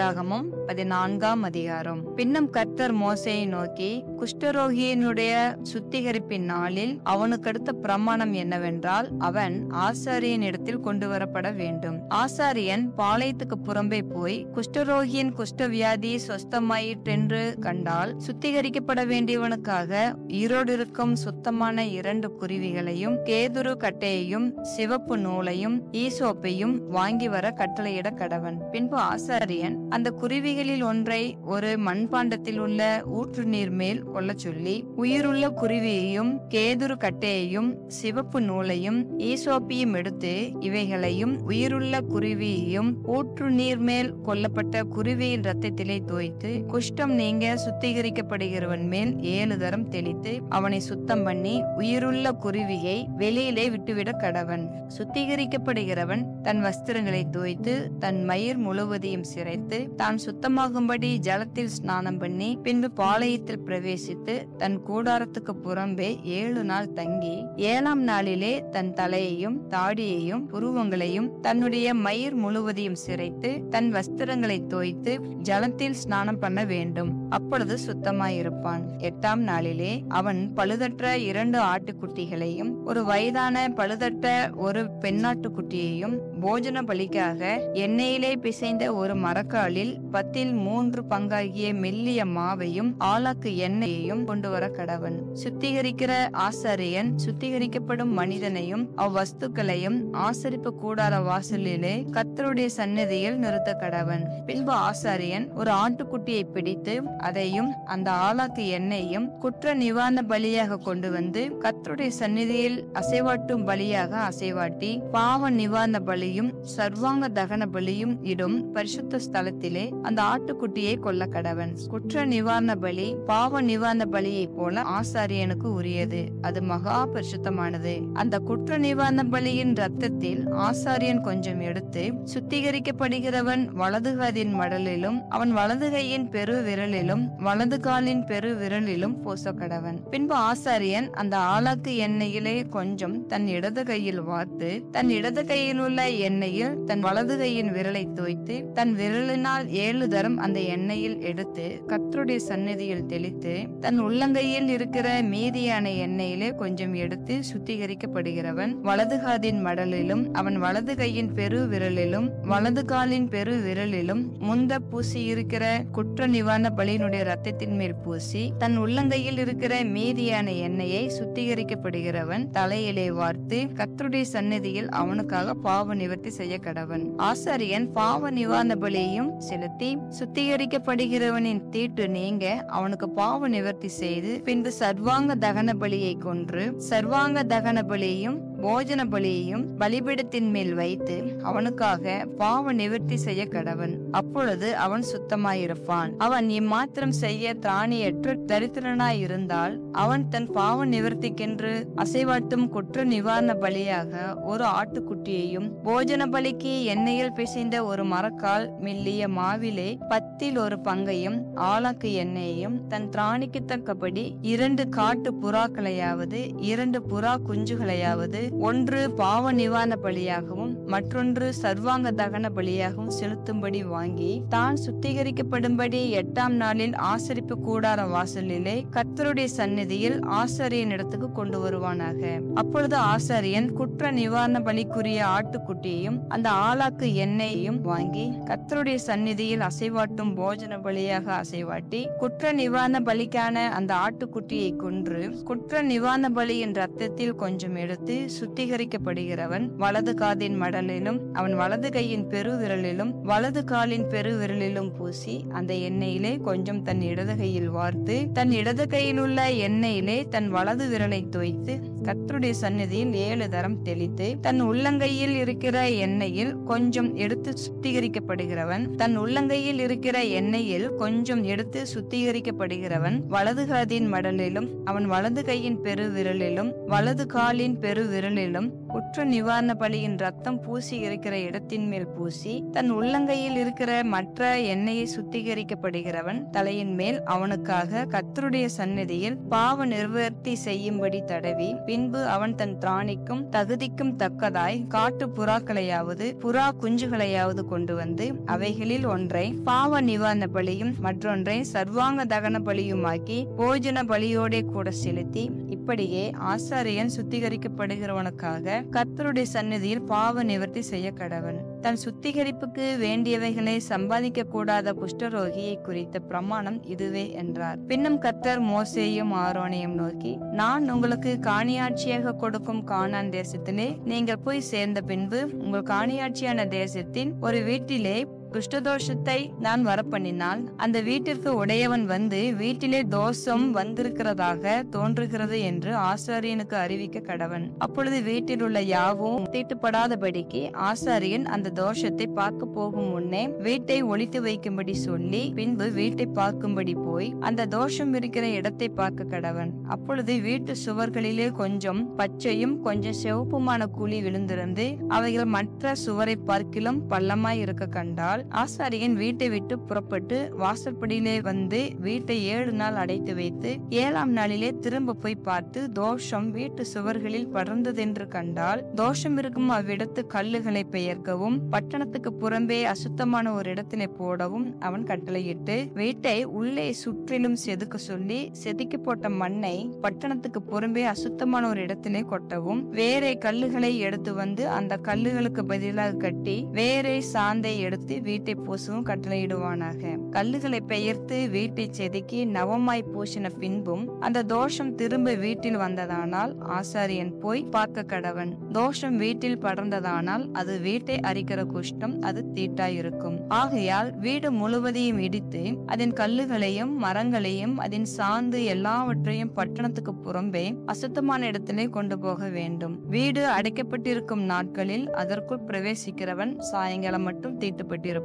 ஆதியாகமம் 14ஆம் அதிகாரம். பின்னும் கர்த்தர் மோசேயை நோக்கி, குஷ்டரோகியினுடைய சுத்திகரிப்பின் நாளில் அவனுக்கடுத்த பிரமாணம் என்னவென்றால், அவன் ஆசாரியன் இடத்தில் கொண்டு வரப்பட வேண்டும். ஆசாரியன் பாளையத்துக்கு புறம்பே போய் குஷ்டரோகியின் குஷ்டவியாதி சொஸ்தமாயிற்றென்று கண்டால், சுத்திகரிக்கப்பட வேண்டியவனுக்காக ஈரோடு இருக்கும் சுத்தமான 2 குருவிகளையும் கேதுரு கட்டையையும் சிவப்பு நூலையும் ஈசோப்பையும் வாங்கி வர கட்டளையிட கடவன். பின்பு ஆசாரியன் அந்த குருவிகளில் ஒன்றை ஒரு மண்பாண்டத்தில் உள்ள ஊற்று நீர் மேல் கொள்ள சொல்லி, உயிருள்ள குருவியையும் கேதுரு கட்டையையும் சிவப்பு நூலையும் ஈசோப்பையும் எடுத்து இவைகளையும் உயிருள்ள குருவியையும் ஊற்று நீர் மேல் கொல்லப்பட்ட குருவியின் இரத்தத்திலே தோய்த்து, குஷ்டம் நீங்க சுத்திகரிக்கப்படுகிறவன் மேல் 7 தரம் தெளித்து அவனை சுத்தம் பண்ணி உயிருள்ள குருவியை வெளியிலே விட்டுவிட கடவன். சுத்திகரிக்கப்படுகிறவன் தன் வஸ்திரங்களை தோய்த்து தன் மயிர் முழுவதையும் சிரைத்து தான் சுத்தமாகும்படி ஜலத்தில் ஸ்நானம் பண்ணி பின்பு பாளையத்தில் பிரவேசித்து தன் கூடாரத்துக்கு புறம்பே 7 நாள் தங்கி 7ஆம் நாளிலே தன் தலையையும் தாடியையும் புருவங்களையும் தன்னுடைய மயிர் முழுவதையும் சிரைத்து தன் வஸ்திரங்களை தோய்த்து ஜலத்தில் ஸ்நானம் பண்ண வேண்டும். அப்பொழுது சுத்தமாயிருப்பான். 8ஆம் நாளிலே அவன் பழுதற்ற 2 ஆட்டுக்குட்டிகளையும் ஒரு வயதான பழுதற்ற ஒரு பெண்ணாட்டுக்குட்டியையும் போஜன பலிக்காக எண்ணெயிலே பிசைந்த ஒரு மரக்காலில் 10 பங்காகிய மெல்லிய மாவையும் ஆலாக்கு எண்ணெயையும் கொண்டு வர கடவன். சுத்திகரிக்கிற ஆசாரியன் சுத்திகரிக்கப்படும் மனிதனையும் அவ்வஸ்துக்களையும் ஆசரிப்பு கூடார வாசலிலே கர்த்தருடைய சந்நிதியில் நிறுத்த கடவன். பின்பு ஆசாரியன் ஒரு ஆட்டுக்குட்டியை பிடித்து அதையும் அந்த ஆலாக்கு எண்ணெயையும் குற்ற நிவாரண பலியாக கொண்டு வந்து கர்த்தருடைய சந்நிதியில் அசைவாட்டும் பலியாக அசைவாட்டி பாவ நிவாரண பலியும் சர்வாங்க தகன பலியும் இடும் பரிசுத்த ஸ்தலத்திலே அந்த ஆட்டுக்குட்டியை கொல்ல கடவன். குற்ற நிவாரண பலி பாவ நிவாரண பலியை போல ஆசாரியனுக்கு உரியது. அது மகா பரிசுத்தமானது. அந்த குற்ற நிவாரண பலியின் இரத்தத்தில் ஆசாரியன் கொஞ்சம் எடுத்து சுத்திகரிக்கப்படுகிறவன் வலதுகாதின் மடலிலும் அவன் வலதுகையின் பெரு விரலிலும் வலது காலின் பெரு விரலிலும் பூச கடவன். பின்பு ஆசாரியன் அந்த ஆலாக்கு எண்ணெயிலே கொஞ்சம் தன் இடது கையில் வார்த்து தன் இடது கையில் உள்ள எண்ணெயில் தன் வலது கையின் விரலை தோய்த்து தன் விரலினால் 7 தரம் அந்த எண்ணெயில் எடுத்து கர்த்தருடைய சந்நிதியில் தெளித்து தன் உள்ளங்கையில் இருக்கிற மீதியான எண்ணெயிலே கொஞ்சம் எடுத்து சுத்திகரிக்கப்படுகிறவன் வலது காதின் மடலிலும் அவன் வலது கையின் பெரு விரலிலும் வலது காலின் பெரு விரலிலும் முந்த பூசி இருக்கிற குற்ற நிவாரண பலியினுடைய இரத்தத்தின் மேல் பூசி தன் உள்ளங்கையில் இருக்கிற மீதியான எண்ணெயை சுத்திகரிக்கப்படுகிறவன் தலையிலே வார்த்து கர்த்தருடைய சந்நிதியில் அவனுக்காக பாவ நிவர்த்தி செய்ய கடவன். ஆசாரியன் பாவ நிவாரண பலியையும் செலுத்தி சுத்திகரிக்கப்படுகிறவனின் தீட்டு நீங்க அவனுக்கு பாவ நிவர்த்தி செய்து பின்பு சர்வாங்க தகன பலியை கொன்று சர்வாங்க தகன பலியையும் போஜன பலியையும் பலிபீடத்தின் மேல் வைத்து அவனுக்காக பாவ நிவர்த்தி செய்ய கடவன். அப்பொழுது அவன் சுத்தமாயிருப்பான். அவன் இம்மாத்திரம் செய்ய திராணியற்ற தரித்திரனாய் இருந்தால் அவன் தன் பாவ நிவர்த்திக்கென்று அசைவாட்டும் குற்ற நிவாரண பலியாக ஒரு ஆட்டுக்குட்டியையும் போஜன பலிக்கு எண்ணெயில் பிசைந்த ஒரு மரக்கால் மெல்லிய மாவிலே 10 பங்கையும் ஆலாக்கு எண்ணெயையும் தன் திராணிக்கு தக்கபடி 2 காட்டு புறாக்களையாவது 2 புறா குஞ்சுகளையாவது ஒன்று பாவ நிவாரண பலியாகவும் மற்றொன்று சர்வாங்க தகன பலியாகவும் செலுத்தும்படி வாங்கி தான் சுத்திகரிக்கப்படும்படி 8ஆம் நாளில் ஆசரிப்பு கூடார வாசலிலே கர்த்தருடைய சந்நிதியில் ஆசாரியன் இடத்துக்கு கொண்டு வருவானாக. அப்பொழுது ஆசாரியன் குற்ற நிவாரண பலிக்குரிய ஆட்டுக்குட்டியையும் அந்த ஆலாக்கு எண்ணெயையும் வாங்கி கர்த்தருடைய சந்நிதியில் அசைவாட்டும் போஜன பலியாக அசைவாட்டி குற்ற நிவாரண பலிக்கான அந்த ஆட்டுக்குட்டியை கொன்று குற்ற நிவாரண பலியின் இரத்தத்தில் கொஞ்சம் எடுத்து சுத்திகரிக்கப்படுகிறவன் வலது காதின் மடலிலும் அவன் வலது கையின் பெரு விரலிலும் வலது காலின் பெரு விரலிலும் பூசி அந்த எண்ணெயிலே கொஞ்சம் தன் இடது கையில் வார்த்து தன் இடது கையில் உள்ள எண்ணெயிலே தன் வலது விரலை தோய்த்து கர்த்தருடைய சந்நிதியில் 7 தரம் தெளித்து தன் உள்ளங்கையில் இருக்கிற எண்ணெயில் கொஞ்சம் எடுத்து சுத்திகரிக்கப்படுகிறவன் தன் உள்ளங்கையில் இருக்கிற எண்ணெயில் கொஞ்சம் எடுத்து சுத்திகரிக்கப்படுகிறவன் வலது காதின் மடலிலும் அவன் வலது கையின் பெரு விரலிலும் வலது காலின் பெரு விரலிலும் குற்ற நிவாரண பலியின் ரத்தம் பூசி இருக்கிற இடத்தின் மேல் பூசி தன் உள்ளங்கையில் இருக்கிற மற்ற எண்ணெயை சுத்திகரிக்கப்படுகிறவன் தலையின் மேல் அவனுக்காக கர்த்தருடைய சந்நிதியில் பாவ நிவர்த்தி செய்யும்படி தடவி, பின்பு அவன் தன் திராணிக்கும் தகுதிக்கும் தக்கதாய் காட்டு புறாக்களையாவது புறா குஞ்சுகளையாவது கொண்டு வந்து அவைகளில் ஒன்றை பாவ நிவாரண பலியும் மற்றொன்றை சர்வாங்க தகன பலியுமாக்கி போஜன பலியோட கூட செலுத்தி, இப்படியே ஆசாரியன் சுத்திகரிக்கப்படுகிறவனுக்காக கர்த்தருடைய சந்நிதியில் பாவ நிவர்த்தி செய்ய கடவன். தன் சுத்திகரிப்புக்கு வேண்டியவைகளை சம்பாதிக்க கூடாத குஷ்டரோகியை குறித்த பிரமாணம் இதுவே என்றார். பின்னும் கர்த்தர் மோசேயும் ஆரோனையும் நோக்கி, நான் உங்களுக்கு காணியாட்சியாக கொடுக்கும் கானான் தேசத்திலே நீங்கள் போய் சேர்ந்த பின்பு உங்கள் காணியாட்சியான தேசத்தின் ஒரு வீட்டிலே குஷ்டதோஷத்தை நான் வரப்பண்ணினால் அந்த வீட்டிற்கு உடையவன் வந்து வீட்டிலே தோஷம் வந்திருக்கிறதாக தோன்றுகிறது என்று ஆசாரியனுக்கு அறிவிக்க கடவன். அப்பொழுது வீட்டில் உள்ள யாவும் தீட்டுப்படாதபடிக்கு ஆசாரியன் அந்த தோஷத்தை பார்க்க போகும் முன்னே வீட்டை ஒளித்து வைக்கும்படி சொல்லி, பின்பு வீட்டை பார்க்கும்படி போய் அந்த தோஷம் இருக்கிற இடத்தை பார்க்க கடவன். அப்பொழுது வீட்டு சுவர்களிலே கொஞ்சம் பச்சையும் கொஞ்சம் சிவப்புமான குழி விழுந்திருந்து அவைகள் மற்ற சுவரை பார்க்கிலும் பள்ளமாய் இருக்க கண்டால் ஆசாரியன் வீட்டை விட்டு புறப்பட்டு வாசற்படியிலே வந்து வீட்டை 7 நாள் அடைத்து வைத்து 7ஆம் நாளிலே திரும்ப போய் பார்த்து தோஷம் வீட்டு சுவர்களில் படர்ந்ததென்று கண்டால் தோஷம் இருக்கும் அவ்விடத்து கல்லுகளை பெயர்க்கவும் பட்டணத்துக்கு புறம்பே அசுத்தமான ஒரு இடத்திலே போடவும் அவன் கட்டளையிட்டு, வீட்டை உள்ளே சுற்றிலும் செதுக்க சொல்லி செதுக்கி போட்ட மண்ணை பட்டணத்துக்கு புறம்பே அசுத்தமான ஒரு இடத்திலே கொட்டவும், வேறே கல்லுகளை எடுத்து வந்து அந்த கல்லுகளுக்கு பதிலாக கட்டி வேறே சாந்தை எடுத்து வீட்டை பூசவும் கட்டளையிடுவானாக. கல்லுகளை பெயர்த்து வீட்டை செதுக்கி நவமாய் பூசின பின்பும் அந்த தோஷம் திரும்ப வீட்டில் வந்ததானால் ஆசாரியன் போய் பார்க்க கடவன். தோஷம் வீட்டில் படர்ந்ததானால் அது வீட்டை அரிக்கிற குஷ்டம், அது தீட்டாயிருக்கும். ஆகையால் வீடு முழுவதையும் இடித்து அதன் கல்லுகளையும் மரங்களையும் அதன் சாந்து எல்லாவற்றையும் பட்டணத்துக்கு புறம்பே அசுத்தமான இடத்திலே கொண்டு போக வேண்டும். வீடு அடைக்கப்பட்டிருக்கும் நாட்களில் அதற்குள் பிரவேசிக்கிறவன் சாயங்காலம் மட்டும் தீட்டுப்பட்டிருப்பான்.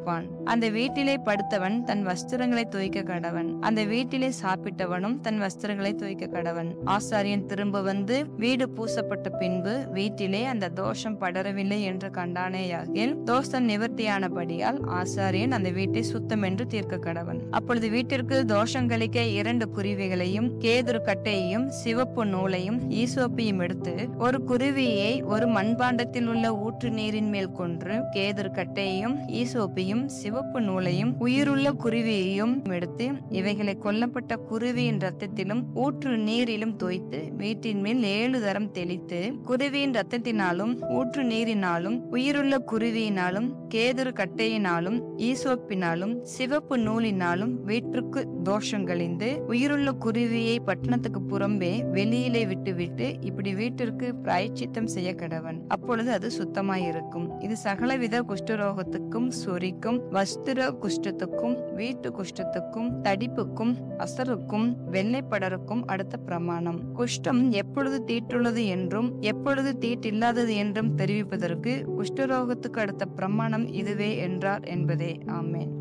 அந்த வீட்டிலே படுத்தவன் தன் வஸ்திரங்களை துவைக்க கடவன். அந்த வீட்டிலே சாப்பிட்டவனும் தன் வஸ்திரங்களை துவைக்க கடவன். ஆசாரியன் திரும்ப வந்து வீடு பூசப்பட்ட பின்பு வீட்டிலே அந்த தோஷம் படரவில்லை என்று கண்டானேயாகில் தோஷம் நிவர்த்தியானபடியால் ஆசாரியன் அந்த வீட்டை சுத்தம் என்று தீர்க்க கடவன். அப்பொழுது வீட்டிற்கு தோஷம் கழிக்க 2 குருவிகளையும் கேதுரு கட்டையையும் சிவப்பு நூலையும் ஈசோப்பையும் எடுத்து ஒரு குருவியை ஒரு மண்பாண்டத்தில் உள்ள ஊற்று நீரின் மேல் கொன்று கேதுரு கட்டையையும் ஈசோப்பையும் சிவப்பு நூலையும் உயிருள்ள குருவியையும் எடுத்து இவைகளை கொல்லப்பட்ட குருவியின் ரத்தத்திலும் ஊற்று நீரிலும் தோய்த்து வீட்டின் மேல் 7 தரம் தெளித்து குருவியின் ரத்தத்தினாலும் ஊற்று நீரினாலும் உயிருள்ள குருவியினாலும் கேதுரு கட்டையினாலும் ஈசோப்பினாலும் சிவப்பு நூலினாலும் வீட்டிற்கு தோஷங்கழிந்து உயிருள்ள குருவியை பட்டணத்துக்கு புறம்பே வெளியிலே விட்டுவிட்டு இப்படி வீட்டிற்கு பிராயச்சித்தம் செய்ய கடவன். அப்பொழுது அது சுத்தமாயிருக்கும். இது சகலவித குஷ்டரோகத்துக்கும் சொறிக்கும் வஸ்திர குஷ்டத்துக்கும் வீட்டு குஷ்டத்துக்கும் தடிப்புக்கும் அசருக்கும் வெள்ளைப்படருக்கும் அடுத்த பிரமாணம். குஷ்டம் எப்பொழுது தீட்டுள்ளது என்றும் எப்பொழுது தீட்டில்லாதது என்றும் தெரிவிப்பதற்கு குஷ்டரோகத்துக்கு அடுத்த பிரமாணம் இதுவே என்றார் என்பதே. ஆமென்.